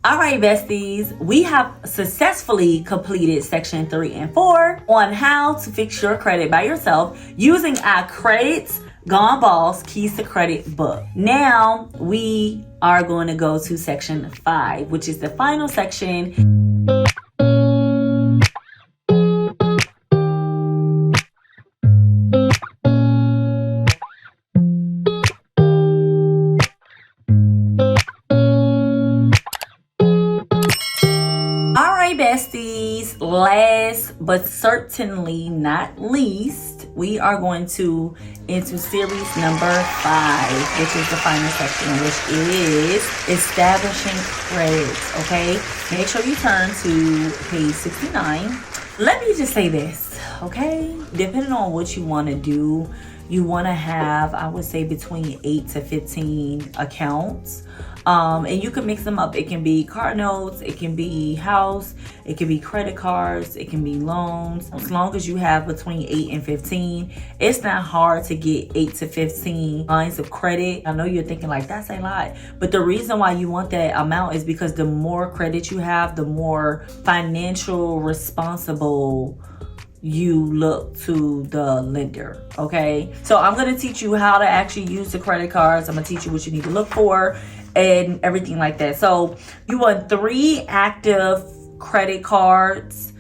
All right, besties, we have successfully completed section 3 and 4 on how to fix your credit by yourself using our Credits Gone Balls Keys to Credit book. Now we are going to go to section 5, which is the final section. Besties, last but certainly not least, we are going to into series number 5, which is the final section, which is establishing credit. Okay, make sure you turn to page 69. Let me just say this, okay, depending on what you want to do, you want to have, I would say, between 8 to 15 accounts. And you can mix them up. It can be car notes, it can be house, it can be credit cards, it can be loans. As long as you have between 8 and 15, it's not hard to get 8 to 15 lines of credit. I know you're thinking like, that's a lot. But the reason why you want that amount is because the more credit you have, the more financial responsible you look to the lender. Okay, so I'm going to teach you how to actually use the credit cards. I'm going to teach you what you need to look for and everything like that. So you want 3 active credit cards,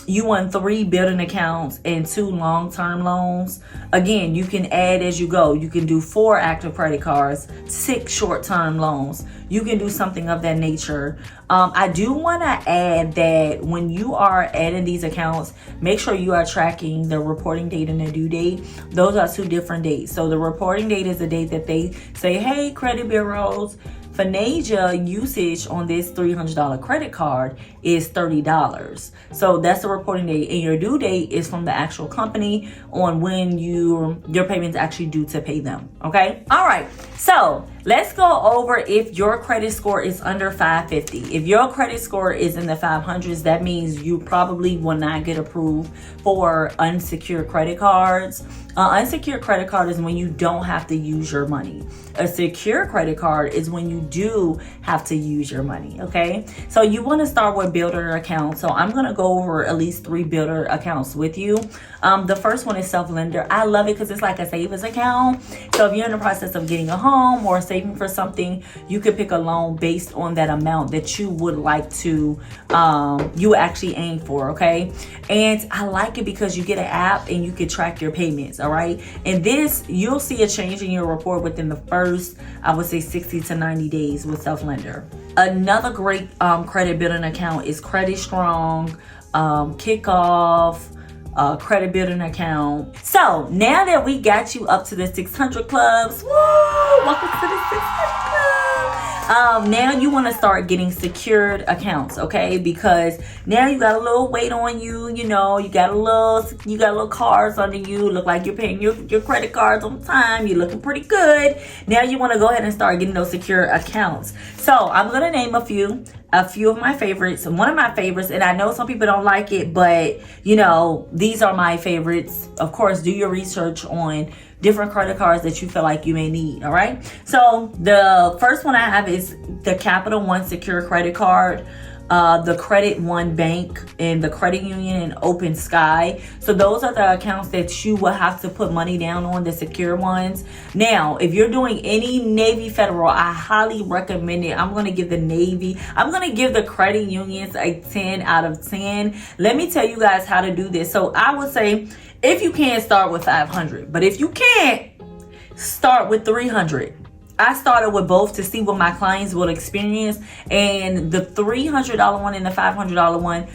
you want 3 building accounts and 2 long-term loans. Again, you can add as you go. You can do 4 active credit cards, 6 short-term loans. You can do something of that nature. I do want to add that when you are adding these accounts, make sure you are tracking the reporting date and the due date. Those are 2 different dates. So the reporting date is the date that they say, hey, credit bureaus, Finasia usage on this $300 credit card is $30. So that's the reporting date, and your due date is from the actual company on when your payment's actually due to pay them. Okay. All right. So let's go over if your credit score is under 550. If your credit score is in the 500s, that means you probably will not get approved for unsecured credit cards. Unsecured credit card is when you don't have to use your money. A secure credit card is when you do have to use your money. Okay, so you want to start with builder accounts. So I'm going to go over at least 3 builder accounts with you. The first one is self-lender. I love it because it's like a savings account. So if you're in the process of getting a home or saving for something, you could pick a loan based on that amount that you would like to, you actually aim for. Okay, and I like it because you get an app and you can track your payments. All right, and this, you'll see a change in your report within the first, I would say, 60 to 90 days with self-lender. Another great credit building account is Credit Strong, Kickoff, credit building account. So now that we got you up to the 600 clubs, woo, welcome to the 600 club. Now you want to start getting secured accounts, okay? Because now you got a little weight on you. You know, you got a little cards under you. Look like you're paying your credit cards on time. You're looking pretty good. Now you want to go ahead and start getting those secure accounts. So I'm gonna name a few of my favorites. One of my favorites, and I know some people don't like it, but you know, these are my favorites. Of course, do your research on different credit cards that you feel like you may need. All right, so the first one I have is the Capital One Secure Credit Card, the Credit One Bank, and the Credit Union and Open Sky. So those are the accounts that you will have to put money down on, the secure ones. Now, if you're doing any Navy Federal, I highly recommend it. I'm going to give the Navy, I'm going to give the credit unions a 10 out of 10. Let me tell you guys how to do this. So I would say, if you can, start with 500, but if you can't, start with 300. I started with both to see what my clients will experience, and the $300 one and the $500 one,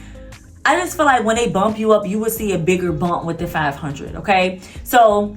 I just feel like when they bump you up, you will see a bigger bump with the 500. Okay, so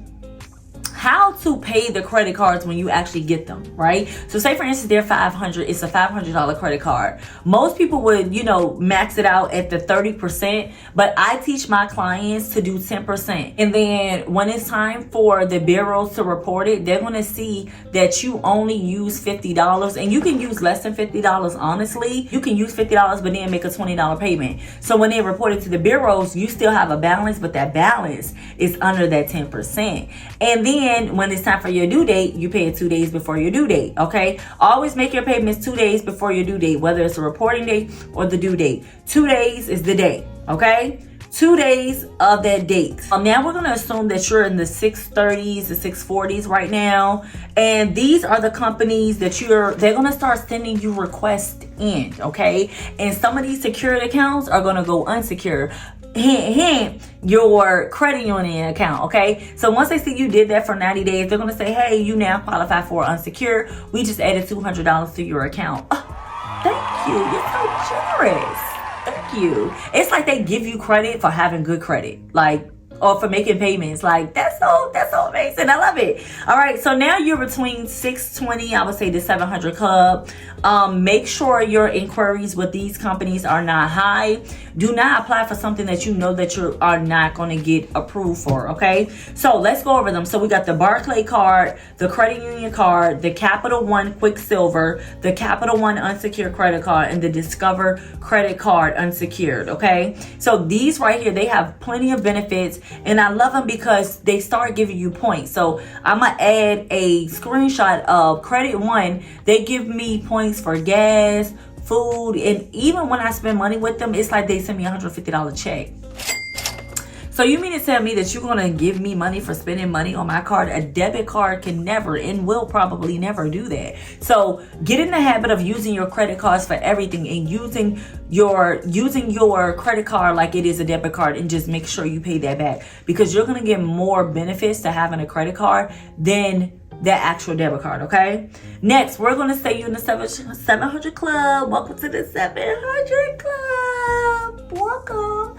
how to pay the credit cards when you actually get them, right? So say for instance, they're 500, it's a $500 credit card. Most people would, you know, max it out at the 30%, but I teach my clients to do 10%. And then when it's time for the bureaus to report it, they're going to see that you only use $50, and you can use less than $50. Honestly, you can use $50, but then make a $20 payment. So when they report it to the bureaus, you still have a balance, but that balance is under that 10%. And then then when it's time for your due date, you pay it 2 days before your due date. Okay, always make your payments 2 days before your due date, whether it's a reporting date or the due date. 2 days is the day. Okay, 2 days of that date. Now we're going to assume that you're in the 630s, the 640s right now. And these are the companies that they're going to start sending you requests in, okay? And some of these secured accounts are going to go unsecured. Hint, your credit union account, okay? So once they see you did that for 90 days, they're going to say, hey, you now qualify for unsecured. We just added $200 to your account. Oh, thank you. You're so generous. Thank you. It's like they give you credit for having good credit, like, or for making payments. Like, that's so amazing. I love it. All right, so now you're between 620, I would say the 700 club. Make sure your inquiries with these companies are not high. Do not apply for something that you know that you are not going to get approved for, okay? So let's go over them. So we got the Barclay card, the Credit Union card, the Capital One Quicksilver, the Capital One unsecured credit card, and the Discover credit card unsecured, okay? So these right here, they have plenty of benefits, and I love them because they start giving you points. So I'm going to add a screenshot of Credit One. They give me points for gas, food, and even when I spend money with them, it's like they send me a $150 check. So you mean to tell me that you're going to give me money for spending money on my card? A debit card can never and will probably never do that. So get in the habit of using your credit cards for everything and using your credit card like it is a debit card, and just make sure you pay that back, because you're going to get more benefits to having a credit card than that actual debit card, okay? Next, we're going to say you in the 700 club. Welcome to the 700 club. Welcome.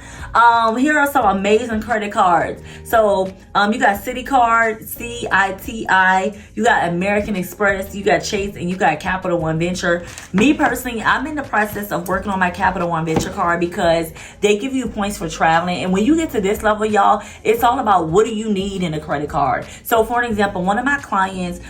Here are some amazing credit cards. So you got Citi Card, CITI, you got American Express, you got Chase, and you got Capital One Venture. Me personally, I'm in the process of working on my Capital One Venture card because they give you points for traveling. And when you get to this level, y'all, it's all about what do you need in a credit card. So for an example, one of my clients,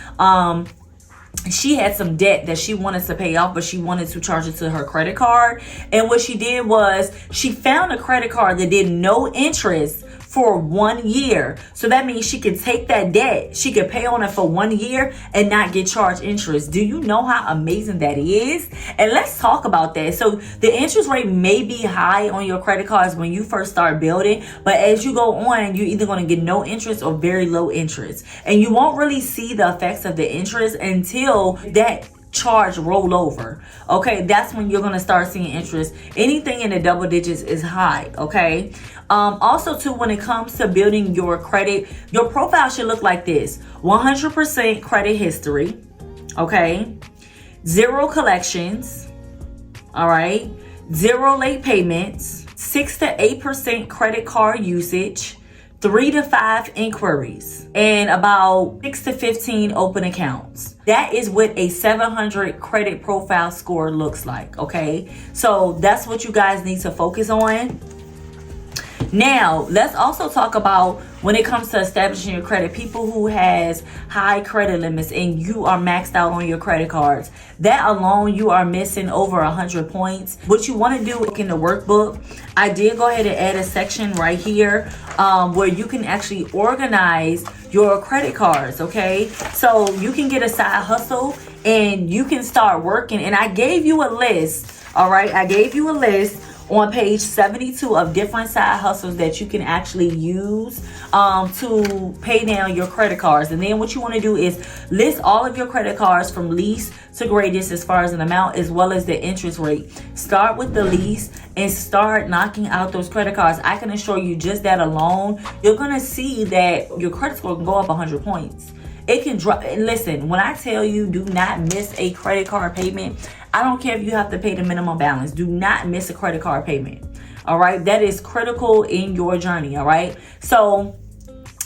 she had some debt that she wanted to pay off, but she wanted to charge it to her credit card. And what she did was she found a credit card that did no interest for 1 year. So that means she could take that debt, she could pay on it for 1 year and not get charged interest. Do you know how amazing that is? And let's talk about that. So the interest rate may be high on your credit cards when you first start building, but as you go on, you're either going to get no interest or very low interest. And you won't really see the effects of the interest until that charge roll over. Okay, that's when you're going to start seeing interest. Anything in the double digits is high. Okay, also too, when it comes to building your credit, your profile should look like this: 100% credit history, okay, 0 collections, all right, 0 late payments, 6 to 8% credit card usage, 3 to 5 inquiries, and about 6 to 15 open accounts. That is what a 700 credit profile score looks like, okay? So that's what you guys need to focus on. Now, let's also talk about when it comes to establishing your credit, people who has high credit limits and you are maxed out on your credit cards. That alone, you are missing over 100 points. What you want to do in the workbook, I did go ahead and add a section right here where you can actually organize your credit cards, okay? So you can get a side hustle and you can start working. And I gave you a list, all right? I gave you a list on page 72 of different side hustles that you can actually use to pay down your credit cards. And then what you want to do is list all of your credit cards from least to greatest as far as an amount, as well as the interest rate. Start with the least and start knocking out those credit cards. I can assure you, just that alone, you're going to see that your credit score can go up 100 points. It can drop. And listen, when I tell you, do not miss a credit card payment. I don't care if you have to pay the minimum balance. Do not miss a credit card payment. All right. That is critical in your journey. All right. So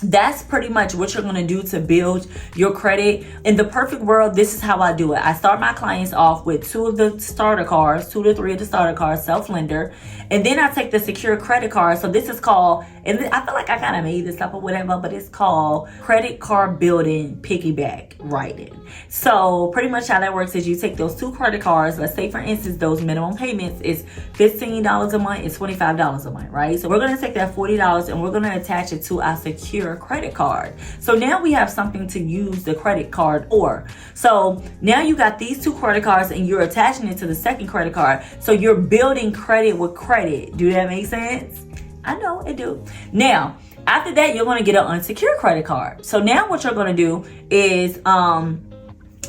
that's pretty much what you're going to do to build your credit. In the perfect world, this is how I do it. I start my clients off with 2 of the starter cards, 2 to 3 of the starter cards, self-lender. And then I take the secure credit card. So this is called, and I feel like I kind of made this up or whatever, but it's called credit card building piggyback writing. So pretty much how that works is you take those 2 credit cards. Let's say, for instance, those minimum payments is $15 a month, it's $25 a month, right? So we're going to take that $40 and we're going to attach it to our secure unsecured credit card. So now we have something to use the credit card for. So now you got these two credit cards and you're attaching it to the second credit card. So you're building credit with credit. Do that make sense? I know it do. Now, after that, you're going to get an unsecured credit card. So now what you're going to do is,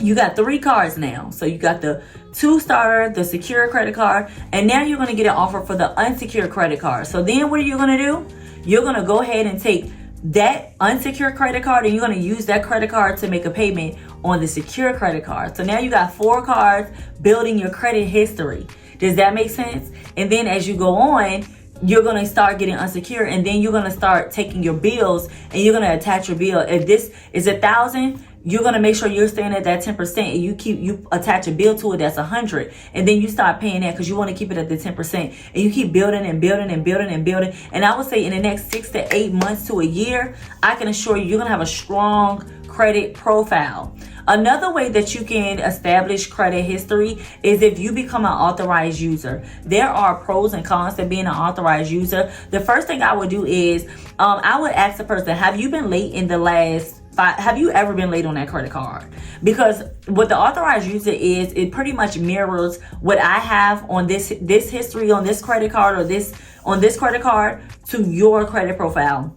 you got 3 cards now. So you got the 2-starter, the secure credit card, and now you're going to get an offer for the unsecured credit card. So then what are you going to do? You're going to go ahead and take that unsecured credit card and you're going to use that credit card to make a payment on the secure credit card. So now you got 4 cards building your credit history. Does that make sense? And then as you go on, you're going to start getting unsecured, and then you're going to start taking your bills and you're going to attach your bill. If this is 1,000, you're going to make sure you're staying at that 10%, and you attach a bill to it that's 100, and then you start paying that because you want to keep it at the 10%, and you keep building and building and building and building. And I would say in the next 6 to 8 months to a year, I can assure you're going to have a strong credit profile. Another way that you can establish credit history is if you become an authorized user. There are pros and cons to being an authorized user. The first thing I would do is I would ask the person, have you been late in the last 5? Have you ever been late on that credit card? Because what the authorized user is, it pretty much mirrors what I have on this history on this credit card or on this credit card to your credit profile.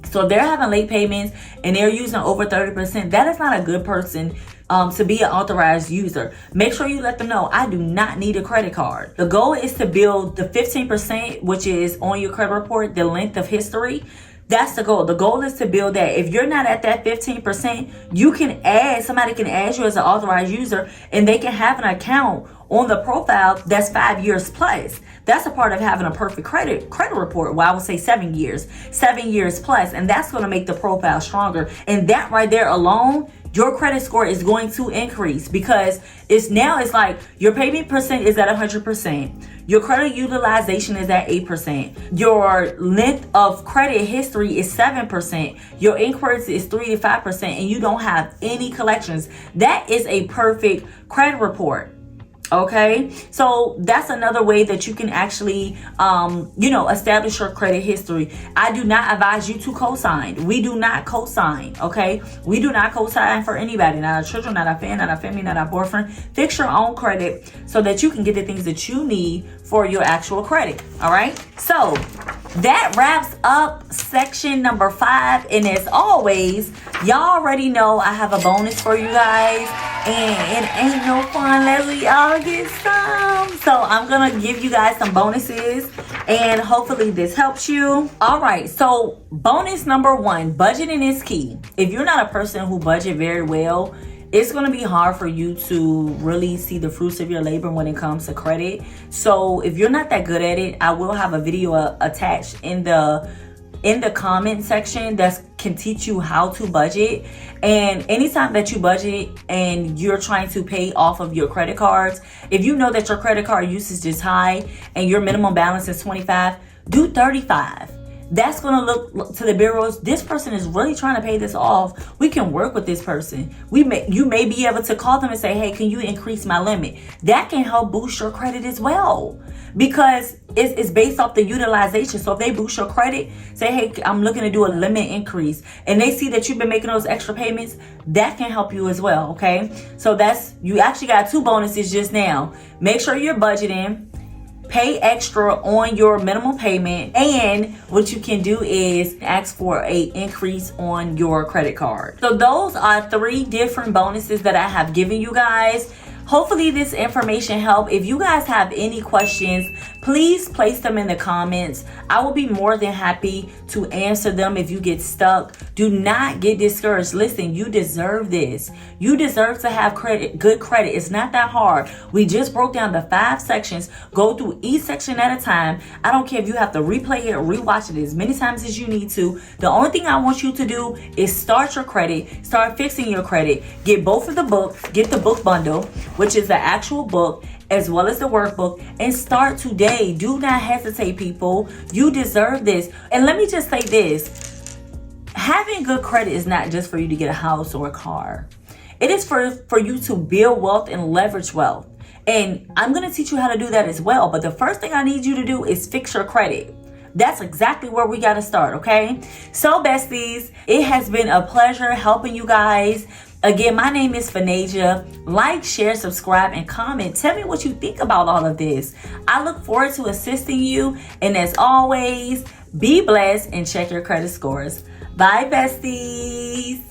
So if they're having late payments and they're using over 30%, that is not a good person to be an authorized user. Make sure you let them know, I do not need a credit card. The goal is to build the 15%, which is on your credit report, the length of history. That's the goal. The goal is to build that. If you're not at that 15%, somebody can add you as an authorized user, and they can have an account on the profile that's 5 years plus. That's a part of having a perfect credit report. Well, I would say 7 years plus, and that's going to make the profile stronger. And that right there alone, your credit score is going to increase because it's like your payment percent is at 100%. Your credit utilization is at 8%. Your length of credit history is 7%. Your inquiries is 3 to 5%, and you don't have any collections. That is a perfect credit report. Okay, so that's another way that you can actually, establish your credit history. I do not advise you to co-sign. We do not co-sign, okay? We do not co-sign for anybody, not our children, not our family, not our family, not our boyfriend. Fix your own credit so that you can get the things that you need for your actual credit, all right? So that wraps up section number 5. And as always, y'all already know I have a bonus for you guys. And it ain't no fun unless we all get some. So I'm going to give you guys some bonuses. And hopefully this helps you. All right. So bonus number 1, budgeting is key. If you're not a person who budget very well, it's going to be hard for you to really see the fruits of your labor when it comes to credit. So if you're not that good at it, I will have a video attached in the comment section that can teach you how to budget. And anytime that you budget and you're trying to pay off of your credit cards, if you know that your credit card usage is high and your minimum balance is 25, do 35. That's going to look to the bureaus. This person is really trying to pay this off. We can work with this person. You may be able to call them and say, hey, can you increase my limit? That can help boost your credit as well, because it's based off the utilization. So if they boost your credit, say, hey, I'm looking to do a limit increase, and they see that you've been making those extra payments, that can help you as well. Okay. So you actually got 2 bonuses just now. Make sure you're budgeting. Pay extra on your minimum payment, and what you can do is ask for an increase on your credit card. So those are 3 different bonuses that I have given you guys. Hopefully this information helped. If you guys have any questions, please place them in the comments. I will be more than happy to answer them if you get stuck. Do not get discouraged. Listen, you deserve this. You deserve to have good credit. It's not that hard. We just broke down the 5 sections. Go through each section at a time. I don't care if you have to replay it or rewatch it as many times as you need to. The only thing I want you to do is start your credit, start fixing your credit. Get both of the books, get the book bundle, which is the actual book, as well as the workbook, and start today. Do not hesitate, people. You deserve this. And let me just say this. Having good credit is not just for you to get a house or a car. It is for you to build wealth and leverage wealth. And I'm going to teach you how to do that as well. But the first thing I need you to do is fix your credit. That's exactly where we got to start, okay? So, besties, it has been a pleasure helping you guys. Again, my name is Fanasia. Like, share, subscribe, and comment. Tell me what you think about all of this. I look forward to assisting you. And as always, be blessed and check your credit scores. Bye, besties.